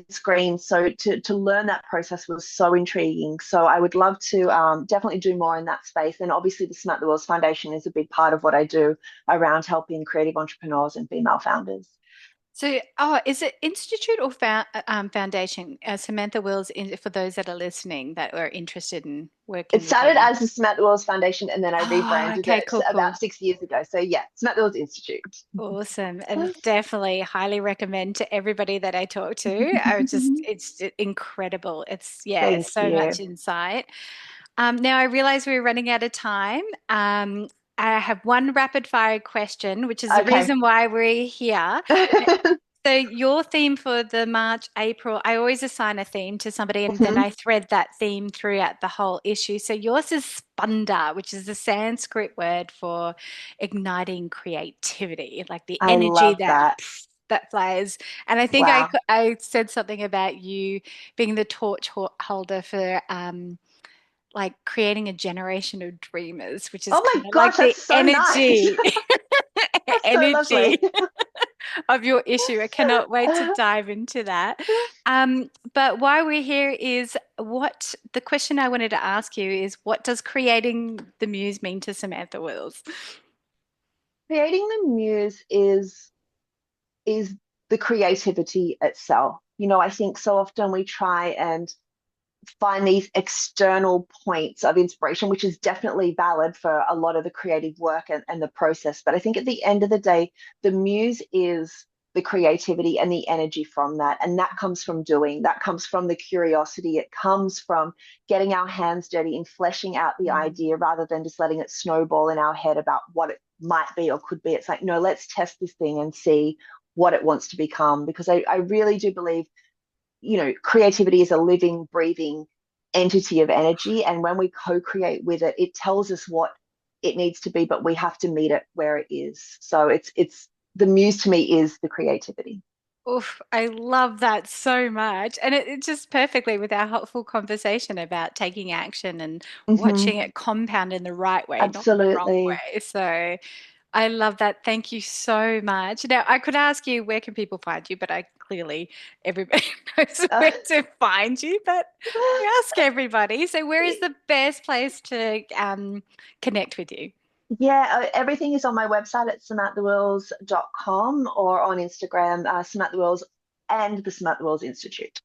screen, so to learn that process was so intriguing. So I would love to definitely do more in that space. And obviously, the Samantha Wills Foundation is a big part of what I do around helping creative entrepreneurs and female founders. So, is it institute or foundation? Samantha Wills, for those that are listening that are interested in It working with started you. as the Samantha Wills Foundation, and then I Oh, rebranded okay, it cool, cool. about 6 years ago. So yeah, Samantha Wills Institute. Awesome. And definitely highly recommend to everybody that I talk to. It's incredible. Yeah, Thank so much you. insight. Now I realize we're running out of time. I have one rapid fire question, which is the Okay. reason why we're here. So your theme for the March, April, I always assign a theme to somebody and then Mhm. I thread that theme throughout the whole issue. So yours is spanda, which is the Sanskrit word for igniting creativity, like the I energy love that that. that flares. And I think Wow. I said something about you being the torch holder for like creating a generation of dreamers, which is Oh kind my of gosh, like the that's so nice. energy That's so lovely. energy of your issue. I cannot wait to dive into that. But why we're here is what the question I wanted to ask you is what does creating the muse mean to Samantha Wills? Creating the muse is the creativity itself. I think so often we try and find these external points of inspiration, which is definitely valid for a lot of the creative work and the process. But I think at the end of the day, the muse is the creativity and the energy from that. And that comes from doing, that comes from the curiosity. It comes from getting our hands dirty and fleshing out the Mm. idea rather than just letting it snowball in our head about what it might be or could be. It's like, no, let's test this thing and see what it wants to become. Because I really do believe creativity is a living, breathing entity of energy. And when we co create with it, it tells us what it needs to be, but we have to meet it where it is. So it's the muse to me is the creativity. Oof, I love that so much. And it just perfectly with our helpful conversation about taking action and Hmm. watching it compound in the right way, not in the wrong Absolutely. way. So I love that. Thank you so much. Now, I could ask you where can people find you, but I clearly everybody knows Uh, where to find you. But I ask everybody. So, where is the best place to connect with you? yeah, everything is on my website at samanthawills.com or on Instagram, Samantha Wills and the Samantha Wills Institute.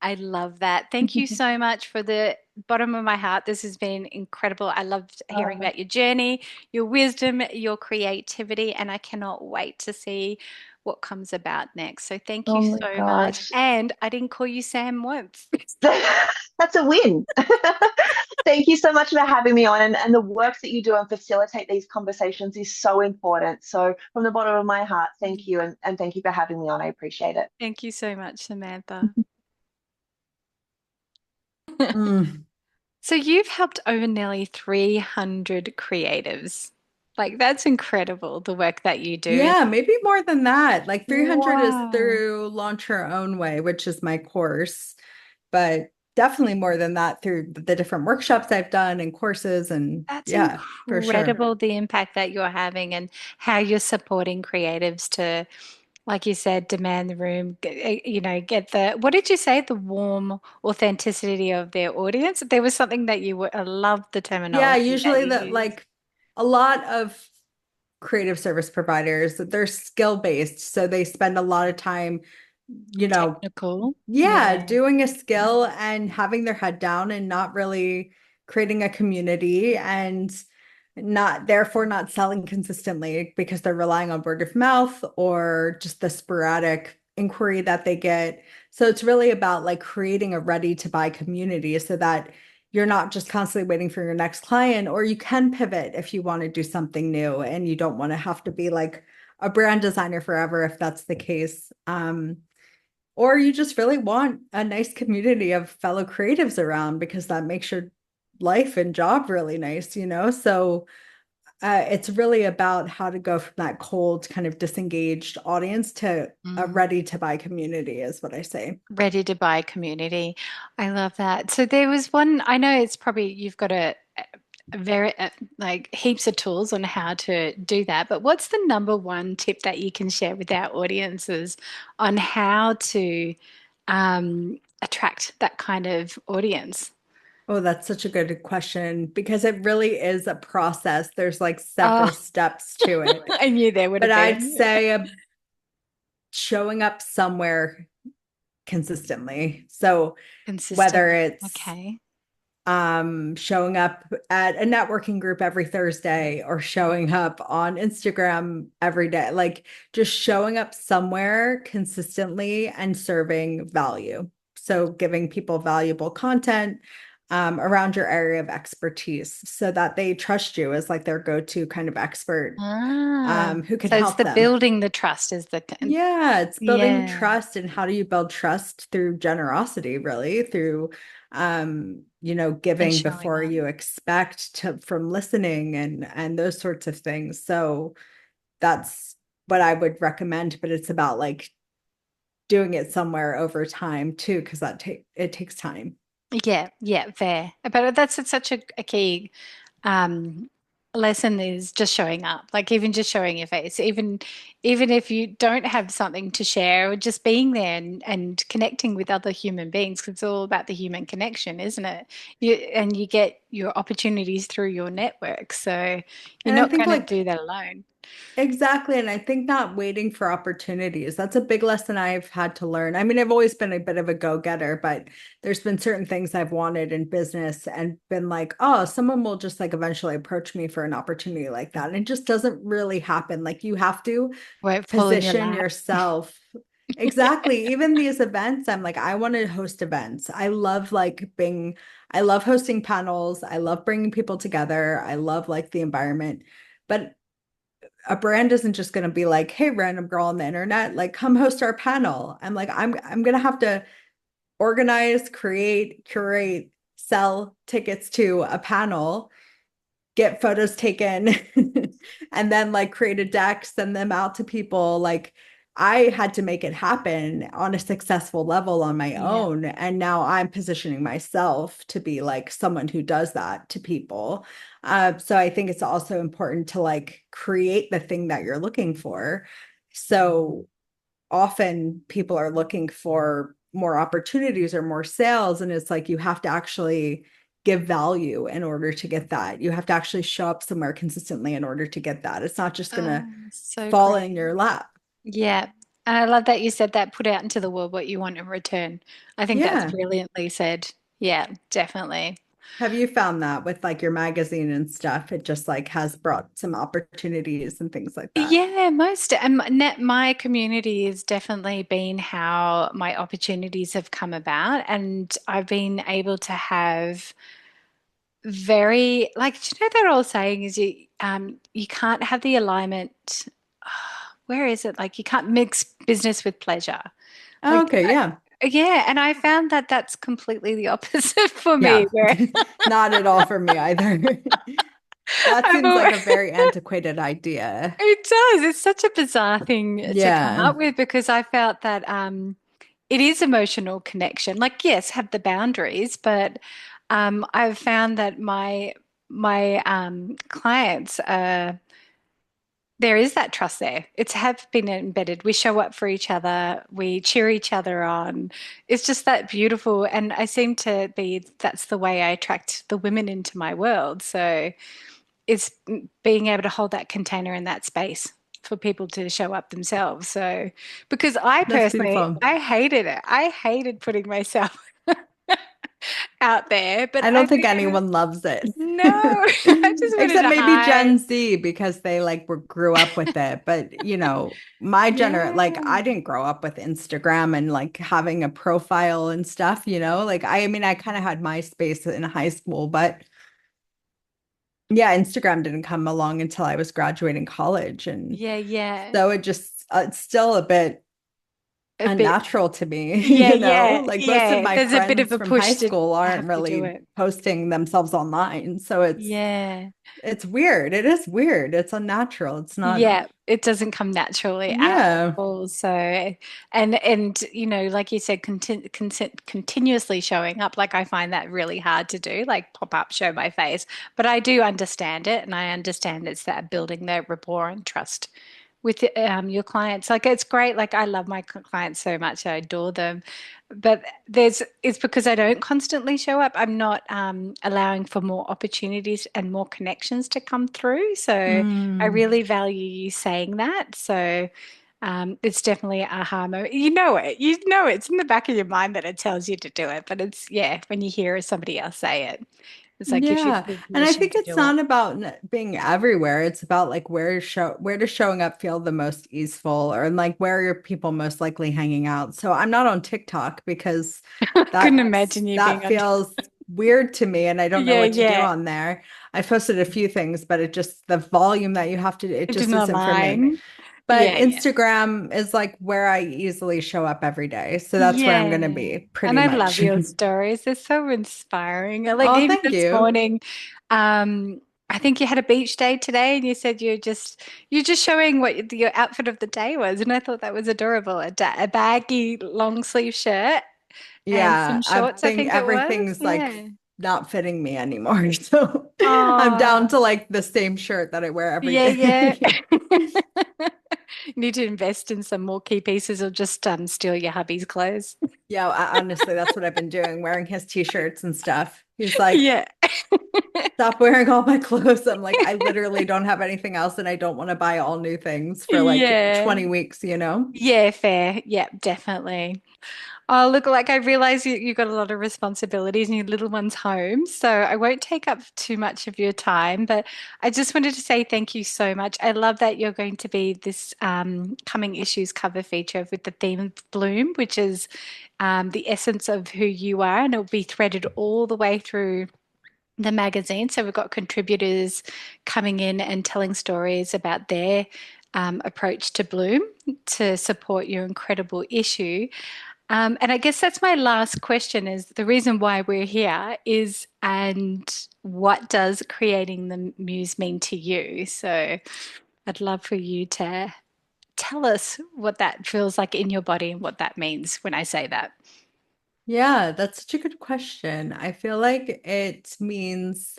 I love that. Thank you so much for the bottom of my heart. This has been incredible. I loved hearing Uh, about your journey, your wisdom, your creativity, and I cannot wait to see what comes about next. So thank oh you my so much. gosh. And I didn't call you Sam once. That's a win. Thank you so much for having me on. And the work that you do and facilitate these conversations is so important. So, from the bottom of my heart, thank you. And thank you for having me on. I appreciate it. Thank you so much, Samantha. Mm. So you've helped over nearly 300 creatives. Like that's incredible, the work that you do. Yeah, maybe more than that. Like 300 is Wow. through Launch Your Own Way, which is my course, but definitely more than that through the different workshops I've done and courses. And That's yeah, for sure. incredible, the impact that you're having and how you're supporting creatives to, like you said, demand the room, get the, what did you say? The warm authenticity of their audience. There was something that I love the Yeah, terminology that usually you that use. like a lot of creative service providers, they're skill based. So they spend a lot of time, you know, Technical. yeah, Yeah. doing a skill and having their head down and not really creating a community and not therefore not selling consistently because they're relying on word of mouth or just the sporadic inquiry that they get. So it's really about like creating a ready to buy community so that you're not just constantly waiting for your next client, or you can pivot if you want to do something new and you don't want to have to be like a brand designer forever if that's the case. Or you just really want a nice community of fellow creatives around because that makes your life and job really nice, you know? So it's really about how to go from that cold, kind of disengaged audience to a Mm. ready to buy community, is what I say. Ready to buy community. I love that. So there was one, I know it's probably you've got a very like heaps of tools on how to do that, but what's the number one tip that you can share with our audiences on how to attract that kind of audience? Oh, that's such a good question because it really is a process. There's like Oh, several steps to it. I knew there would But have I'd been. say showing up somewhere consistently. So whether Consistently. it's Okay. showing up at a networking group every Thursday or showing up on Instagram every day, like just showing up somewhere consistently and serving value. So giving people valuable content, around your area of expertise so that they trust you as like their go-to kind of expert Ah, who can so it's help the them. building the trust is the, Yeah, it's building yeah, trust. And how do you build trust? Through generosity, really, through and giving showing before up. you expect to from listening and those sorts of things. So that's what I would recommend, but it's about like doing it somewhere over time too, because it takes time. Yeah, yeah, fair. But that's such a key um lesson is just showing up. Like even just showing your face. Even if you don't have something to share, or just being there and connecting with other human beings, 'cause it's all about the human connection, isn't it? You get your opportunities through your network. So you're And I not think going to like do that alone. exactly. And I think not waiting for opportunities. That's a big lesson I've had to learn. I mean, I've always been a bit of a go-getter, but there's been certain things I've wanted in business and been like, oh, someone will just like eventually approach me for an opportunity like that. And it just doesn't really happen. Like you have to Won't fall in your position lap. yourself. Exactly. Even these events, I'm like, I want to host events. I love hosting panels. I love bringing people together. I love like the environment. But a brand isn't just going to be like, hey, random girl on the internet, like come host our panel. I'm like, I'm going to have to organize, create, curate, sell tickets to a panel, get photos taken, and then like create a deck, send them out to people. Like I had to make it happen on a successful level on my Yeah. own. And now I'm positioning myself to be like someone who does that to people. So I think it's also important to like create the thing that you're looking for. So often people are looking for more opportunities or more sales. And it's like you have to actually give value in order to get that. You have to actually show up somewhere consistently in order to get that. It's not just going to Oh, so fall in great. your lap. Yeah. And I love that you said that, put out into the world what you want in return. I think that's Yeah. brilliantly said. Yeah, definitely. Have you found that with like your magazine and stuff? It just like has brought some opportunities and things like that. Yeah, most and my community has definitely been how my opportunities have come about, and I've been able to have very like do you know that old saying is you can't have the alignment. Where is it? Like you can't mix business with pleasure. Oh, Like okay, yeah. yeah, and I found that that's completely the opposite for me, Yeah. where Not at all for me either. That I've seems al- like a very antiquated idea. it does. It's such a bizarre thing to come Yeah. up with because I felt that it is emotional connection. Like, yes, have the boundaries, but I've found that my clients there is that trust there. It's have been embedded. We show up for each other. We cheer each other on. It's just that beautiful. And I seem to be, that's the way I attract the women into my world. So it's being able to hold that container in that space for people to show up themselves. So, because I That's personally, beautiful. I hated it. I hated putting myself out there, but I I don't think think anyone loves it. no, I just wanted Except to maybe hide. Gen Z because they like grew up with it. But my like Yeah. I didn't grow up with Instagram and like having a profile and stuff, Like I mean I kind of had MySpace in high school, but yeah, Instagram didn't come along until I was graduating college. And Yeah, yeah. so it just it's still a bit A bit. unnatural to me, Yeah, yeah, Like most of yeah. my There's a bit of friends a from high push to school aren't have to do really it. posting themselves online. So Yeah. it's weird. It is weird. It's unnatural. It's not, Yeah, it doesn't come naturally at yeah, all. So, and like you said, continuously showing up. Like I find that really hard to do. Like pop up, show my face. But I do understand it, and I understand it's that building that rapport and trust with your clients. Like it's great. Like I love my clients so much. I adore them. But it's because I don't constantly show up. I'm not allowing for more opportunities and more connections to come through. So I mm, really value you saying that. So it's definitely a aha moment. You know it. You know it's in the back of your mind that it tells you to do it. But it's yeah, when you hear somebody else say it, it's like gives you yeah. full And I permission think to it's do it. not about being everywhere. It's about like where does showing up feel the most easeful or like where are people most likely hanging out. So I'm not on TikTok because Couldn't imagine you being that on. feels weird to me and I don't know Yeah, what to do yeah. on there. I posted a few things, but it just the volume that you have to, it It's just not isn't for me. mine. But Yeah, yeah. Instagram is like where I easily show up every day. So that's where I'm going to Yeah. be And pretty I love much. your stories. They're so inspiring. And, like Oh, even thank this you. morning, I think you had a beach day today and you said you're just showing what your outfit of the day was. And I thought that was adorable. A baggy long sleeve shirt and some Yeah, I shorts, I think think it was. everything's like Yeah. not fitting me anymore. So I'm down Oh, to like the same shirt that I wear every yeah, yeah. day. You need to invest in some more key pieces or just steal your hubby's clothes. Yeah, honestly, that's what I've been doing, wearing his t-shirts and stuff. He's like, Yeah. stop wearing all my clothes. I'm like, I literally don't have anything else and I don't want to buy all new things for like Yeah. 20 weeks, you know? Yeah, fair. Yeah, definitely. Oh, look, like I realize you got a lot of responsibilities and your little one's home, so I won't take up too much of your time, but I just wanted to say thank you so much. I love that you're going to be this coming issues cover feature with the theme of Bloom, which is the essence of who you are, and it'll be threaded all the way through the magazine. So we've got contributors coming in and telling stories about their approach to Bloom to support your incredible issue. And I guess that's my last question is the reason why we're here is, and what does creating the muse mean to you? So I'd love for you to tell us what that feels like in your body and what that means when I say that. Yeah, that's such a good question. I feel like it means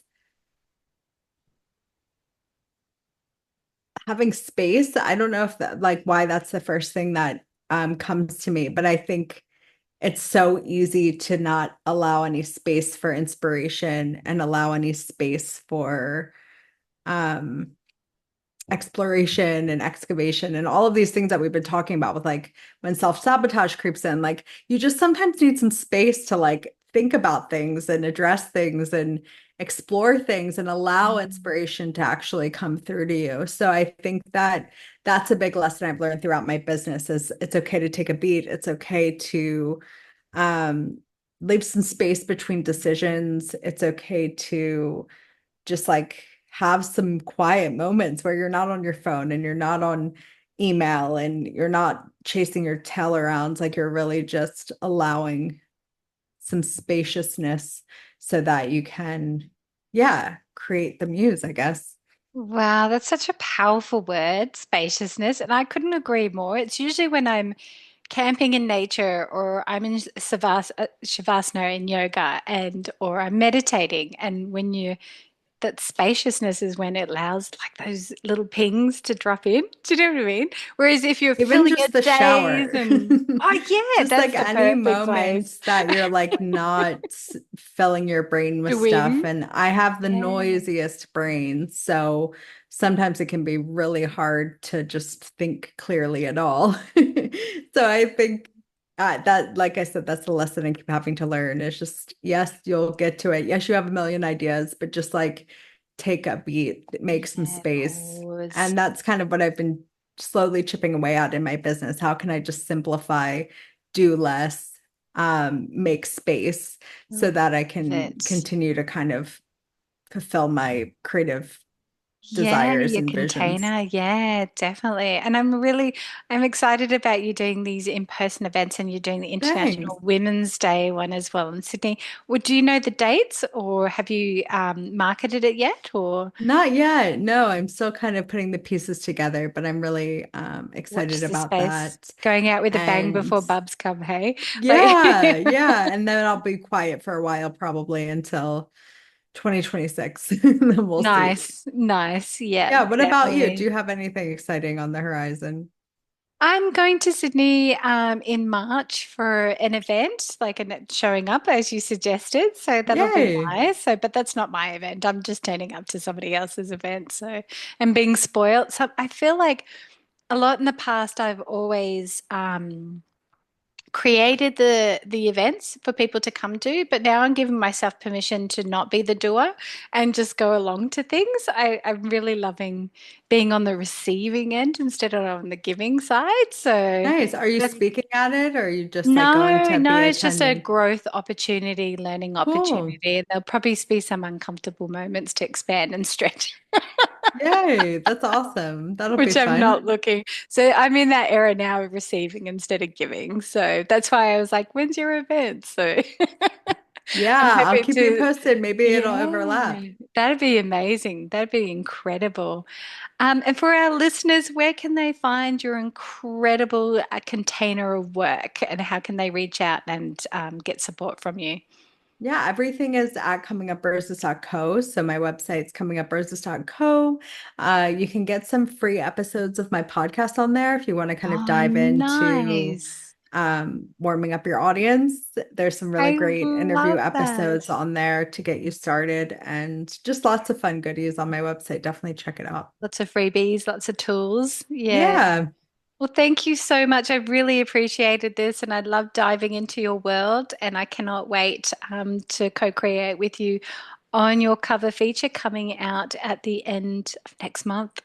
having space. I don't know if that like why that's the first thing that comes to me, but I think it's so easy to not allow any space for inspiration and allow any space for um exploration and excavation and all of these things that we've been talking about with like when self-sabotage creeps in, like you just sometimes need some space to like think about things and address things and explore things and allow Mm. inspiration to actually come through to you. So I think that that's a big lesson I've learned throughout my business is it's okay to take a beat. It's okay to um leave some space between decisions. It's okay to just like have some quiet moments where you're not on your phone and you're not on email and you're not chasing your tail around. Like you're really just allowing some spaciousness so that you can, yeah, create the muse, I guess. Wow, that's such a powerful word, spaciousness. And I couldn't agree more. It's usually when I'm camping in nature or I'm in Shavasana in yoga and or I'm meditating and when you that spaciousness is when it allows like those little pings to drop in. Do you know what I mean? Whereas if you're Even filling your just the days shower. and oh yeah, Just that's like the any perfect place. moments that you're like not filling your brain with stuff. Doing. And I have the Yeah. noisiest brain. So sometimes it can be really hard to just think clearly at all. So I think that, like I said, that's the lesson I keep having to learn. It's just, yes, you'll get to it. Yes, you have a million ideas, but just like take a beat, make some Yeah, space. pause. And that's kind of what I've been slowly chipping away at in my business. How can I just simplify, do less, make space so Love that I can it. continue to kind of fulfill my creative Yeah, desires your and visions. container. Yeah, definitely. And I'm excited about you doing these in-person events and you're doing the Thanks. International Women's Day one as well in Sydney. Well, do you know the dates or have you marketed it yet or Not yet. No, I'm still kind of putting the pieces together, but I'm really watch excited the about space that. going out with a bang And before bubs come, hey? Like yeah, yeah. And then I'll be quiet for a while, probably until 2026. Then we'll see. nice, nice. Yeah, Yeah, what about you? Do definitely. you have anything exciting on the horizon? I'm going to Sydney in March for an event, like showing up as you suggested. So that'll be Yay. nice. So, but that's not my event. I'm just turning up to somebody else's event. So, and being spoiled. So I feel like a lot in the past, I've always created the events for people to come to, but now I'm giving myself permission to not be the doer and just go along to things. I'm really loving being on the receiving end instead of on the giving side. So Nice. Are you that's, speaking at it, or are you just like going no, to no, be it's just a attending? growth opportunity, learning Cool. opportunity. There'll probably be some uncomfortable moments to expand and stretch, Yay. That's awesome. That'll be which I'm fun. not looking. So I'm in that era now of receiving instead of giving. So that's why I was like, when's your event? So I'm Yeah, I'll hoping keep you to, posted. Maybe it'll overlap. yeah, that'd be amazing. That'd be incredible. And for our listeners, where can they find your incredible container of work and how can they reach out and get support from you? Yeah, everything is at cominguproses.co. So my website's cominguproses.co. You can get some free episodes of my podcast on there if you want to kind of Oh, dive into nice. warming up your audience. There's some really I great interview love that. episodes on there to get you started and just lots of fun goodies on my website. Definitely check it out. Lots of freebies, lots of tools. Yeah. Yeah, Well, thank you so much. I really appreciated this and I love diving into your world. And I cannot wait to co-create with you on your cover feature coming out at the end of next month.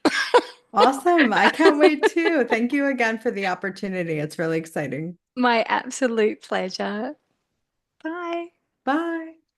awesome. I can't wait too. Thank you again for the opportunity. It's really exciting. My absolute pleasure. Bye. Bye.